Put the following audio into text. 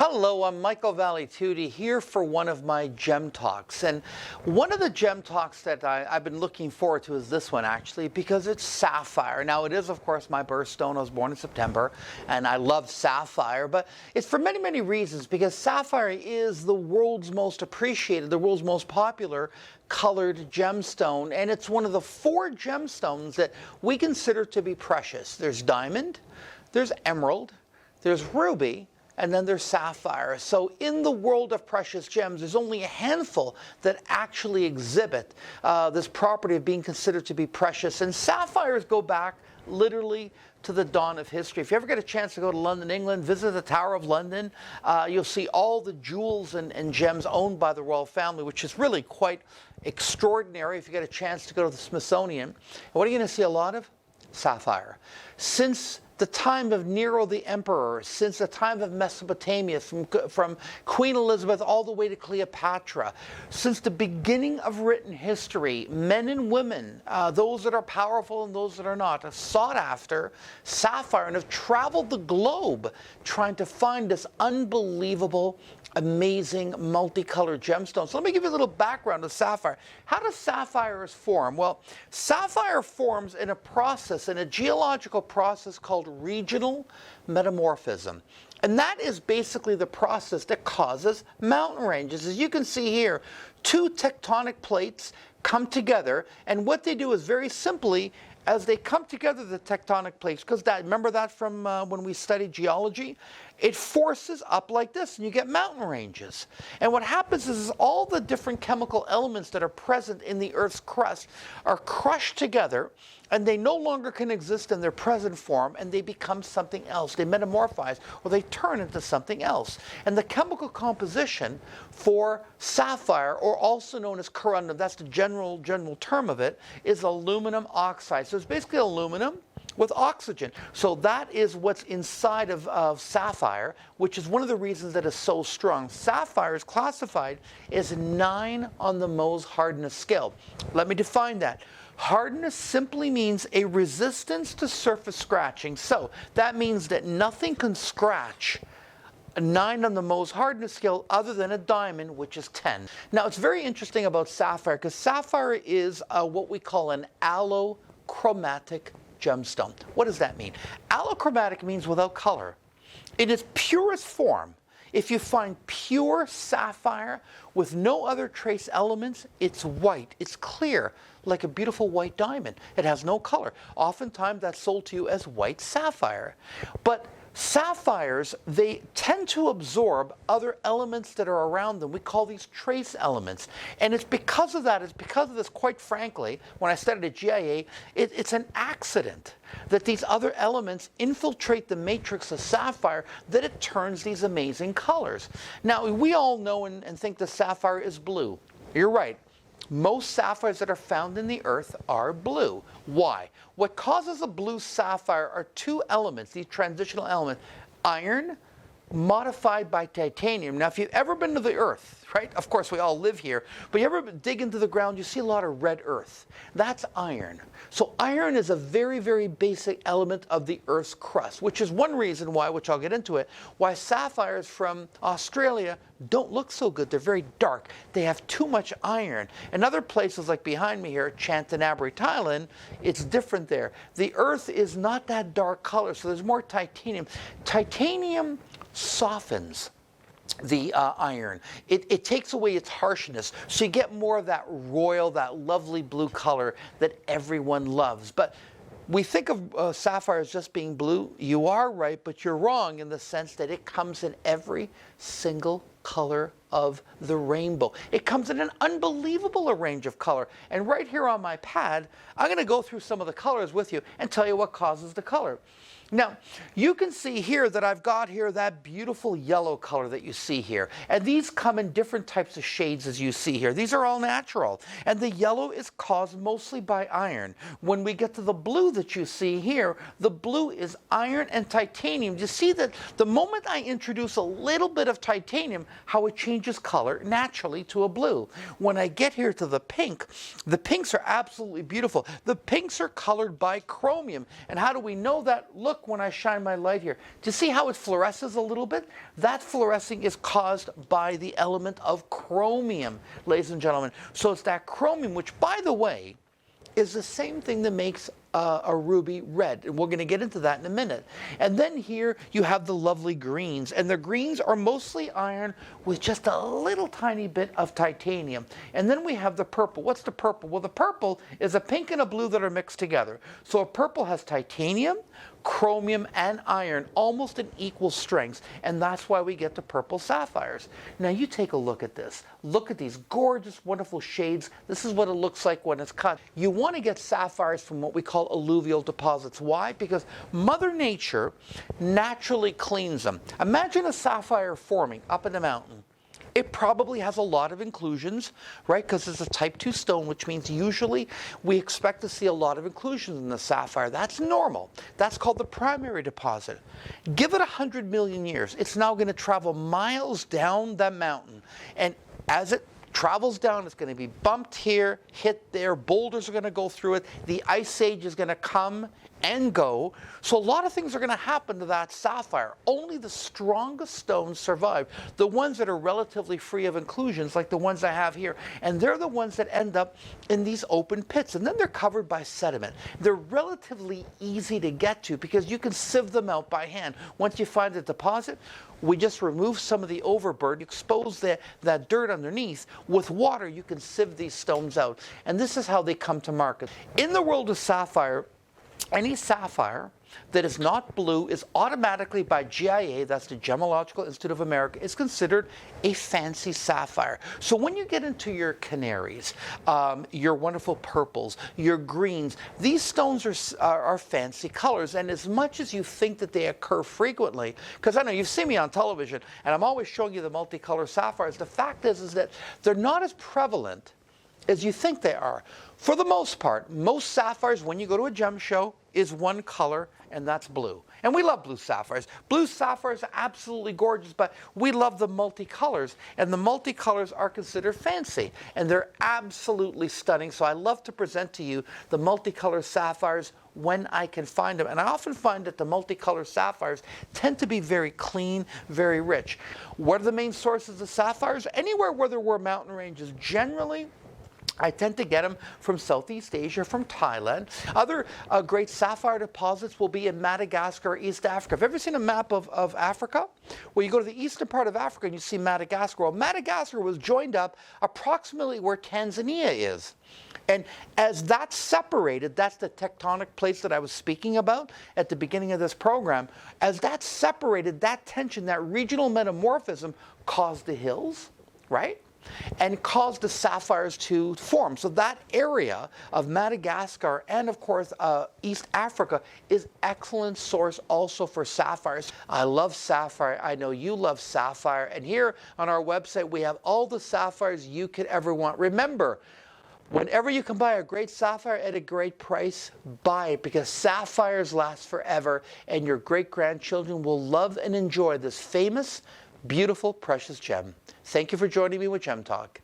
Hello, I'm Michael Valitutti here for one of my gem talks. And one of the gem talks that I've been looking forward to is this one, actually, because it's sapphire. Now, it is, of course, my birthstone. I was born in September, and I love sapphire. But it's for many, many reasons, because sapphire is the world's most appreciated, the world's most popular colored gemstone. And it's one of the 4 gemstones that we consider to be precious. There's diamond, there's emerald, there's ruby, and then there's sapphire. So in the world of precious gems, there's only a handful that actually exhibit this property of being considered to be precious. And sapphires go back literally to the dawn of history. If you ever get a chance to go to London, England, visit the Tower of London, you'll see all the jewels and gems owned by the royal family, which is really quite extraordinary if you get a chance to go to the Smithsonian. And what are you going to see a lot of? Sapphire. Since the time of Nero the Emperor, since the time of Mesopotamia, from Queen Elizabeth all the way to Cleopatra, since the beginning of written history, men and women, those that are powerful and those that are not, have sought after sapphire and have traveled the globe trying to find this unbelievable, amazing, multicolored gemstone. So let me give you a little background of sapphire. How do sapphires form? Well, sapphire forms in a process, in a geological process called regional metamorphism. And that is basically the process that causes mountain ranges. As you can see here, 2 tectonic plates come together, and what they do is very simply, as they come together, the tectonic plates, because remember that from when we studied geology? It forces up like this, and you get mountain ranges. And what happens is all the different chemical elements that are present in the Earth's crust are crushed together, and they no longer can exist in their present form, and they become something else. They metamorphize, or they turn into something else. And the chemical composition for sapphire, or also known as corundum, that's the general term of it, is aluminum oxide. So it's basically aluminum with oxygen. So that is what's inside of sapphire, which is one of the reasons that it's so strong. Sapphire is classified as 9 on the Mohs hardness scale. Let me define that. Hardness simply means a resistance to surface scratching. So that means that nothing can scratch a 9 on the Mohs hardness scale other than a diamond, which is 10. Now, it's very interesting about sapphire, because sapphire is what we call an allochromatic gemstone. What does that mean? Allochromatic means without color. In its purest form, if you find pure sapphire with no other trace elements, it's white, it's clear, like a beautiful white diamond. It has no color. Oftentimes that's sold to you as white sapphire. But sapphires, they tend to absorb other elements that are around them. We call these trace elements. And it's because of that, it's because of this, quite frankly, when I studied at GIA, it's an accident that these other elements infiltrate the matrix of sapphire, that it turns these amazing colors. Now, we all know and think that sapphire is blue. You're right. Most sapphires that are found in the earth are blue. Why? What causes a blue sapphire are 2 elements, these transitional elements: iron modified by titanium. Now, if you've ever been to the earth, right? Of course, we all live here, but you ever dig into the ground, you see a lot of red earth. That's iron. So iron is a very, very basic element of the Earth's crust, which is one reason why, which I'll get into it, why sapphires from Australia don't look so good. They're very dark. They have too much iron. In other places, like behind me here, Chantanaburi, Thailand, it's different there. The Earth is not that dark color, so there's more titanium. Titanium softens the iron. It takes away its harshness, so you get more of that royal, that lovely blue color that everyone loves. But we think of sapphire as just being blue. You are right, but you're wrong in the sense that it comes in every single color of the rainbow. It comes in an unbelievable range of color. And right here on my pad, I'm going to go through some of the colors with you and tell you what causes the color. Now, you can see here that I've got here that beautiful yellow color that you see here. And these come in different types of shades, as you see here. These are all natural. And the yellow is caused mostly by iron. When we get to the blue that you see here, the blue is iron and titanium. You see that the moment I introduce a little bit of titanium, how it changes color naturally to a blue. When I get here to the pinks are absolutely beautiful. The pinks are colored by chromium. And how do we know that? Look, when I shine my light here. Do you see how it fluoresces a little bit? That fluorescing is caused by the element of chromium, ladies and gentlemen. So it's that chromium, which, by the way, is the same thing that makes a ruby red. And we're going to get into that in a minute. And then here you have the lovely greens. And the greens are mostly iron with just a little tiny bit of titanium. And then we have the purple. What's the purple? Well, the purple is a pink and a blue that are mixed together. So a purple has titanium, chromium, and iron almost in equal strengths. And that's why we get the purple sapphires. Now you take a look at this. Look at these gorgeous, wonderful shades. This is what it looks like when it's cut. You want to get sapphires from what we call alluvial deposits. Why? Because Mother Nature naturally cleans them. Imagine a sapphire forming up in the mountain. It probably has a lot of inclusions, right? Because it's a type 2 stone, which means usually we expect to see a lot of inclusions in the sapphire. That's normal. That's called the primary deposit. Give it 100 million years. It's now going to travel miles down that mountain. And as it travels down, it's going to be bumped here, hit there, boulders are going to go through it, the ice age is going to come and go. So a lot of things are going to happen to that sapphire. Only the strongest stones survive. The ones that are relatively free of inclusions, like the ones I have here. And they're the ones that end up in these open pits. And then they're covered by sediment. They're relatively easy to get to because you can sieve them out by hand. Once you find the deposit, we just remove some of the overburden, expose that dirt underneath. With water, you can sieve these stones out. And this is how they come to market. In the world of sapphire, any sapphire that is not blue is automatically by GIA, that's the Gemological Institute of America, is considered a fancy sapphire. So when you get into your canaries, your wonderful purples, your greens, these stones are fancy colors. And as much as you think that they occur frequently, because I know you've seen me on television and I'm always showing you the multicolor sapphires, the fact is that they're not as prevalent as you think they are. For the most part, most sapphires, when you go to a gem show, is one color, and that's blue. And we love blue sapphires. Blue sapphires are absolutely gorgeous, but we love the multicolors, and the multicolors are considered fancy, and they're absolutely stunning. So I love to present to you the multicolor sapphires when I can find them. And I often find that the multicolor sapphires tend to be very clean, very rich. What are the main sources of sapphires? Anywhere where there were mountain ranges, generally, I tend to get them from Southeast Asia, from Thailand. Other great sapphire deposits will be in Madagascar, East Africa. Have you ever seen a map of Africa? Well, you go to the eastern part of Africa and you see Madagascar. Well, Madagascar was joined up approximately where Tanzania is. And as that's separated, that's the tectonic plates that I was speaking about at the beginning of this program. As that's separated, that tension, that regional metamorphism caused the hills, right? And caused the sapphires to form. So that area of Madagascar and, of course, East Africa is excellent source also for sapphires. I love sapphire. I know you love sapphire. And here on our website, we have all the sapphires you could ever want. Remember, whenever you can buy a great sapphire at a great price, buy it, because sapphires last forever, and your great-grandchildren will love and enjoy this famous, beautiful, precious gem. Thank you for joining me with Gem Talk.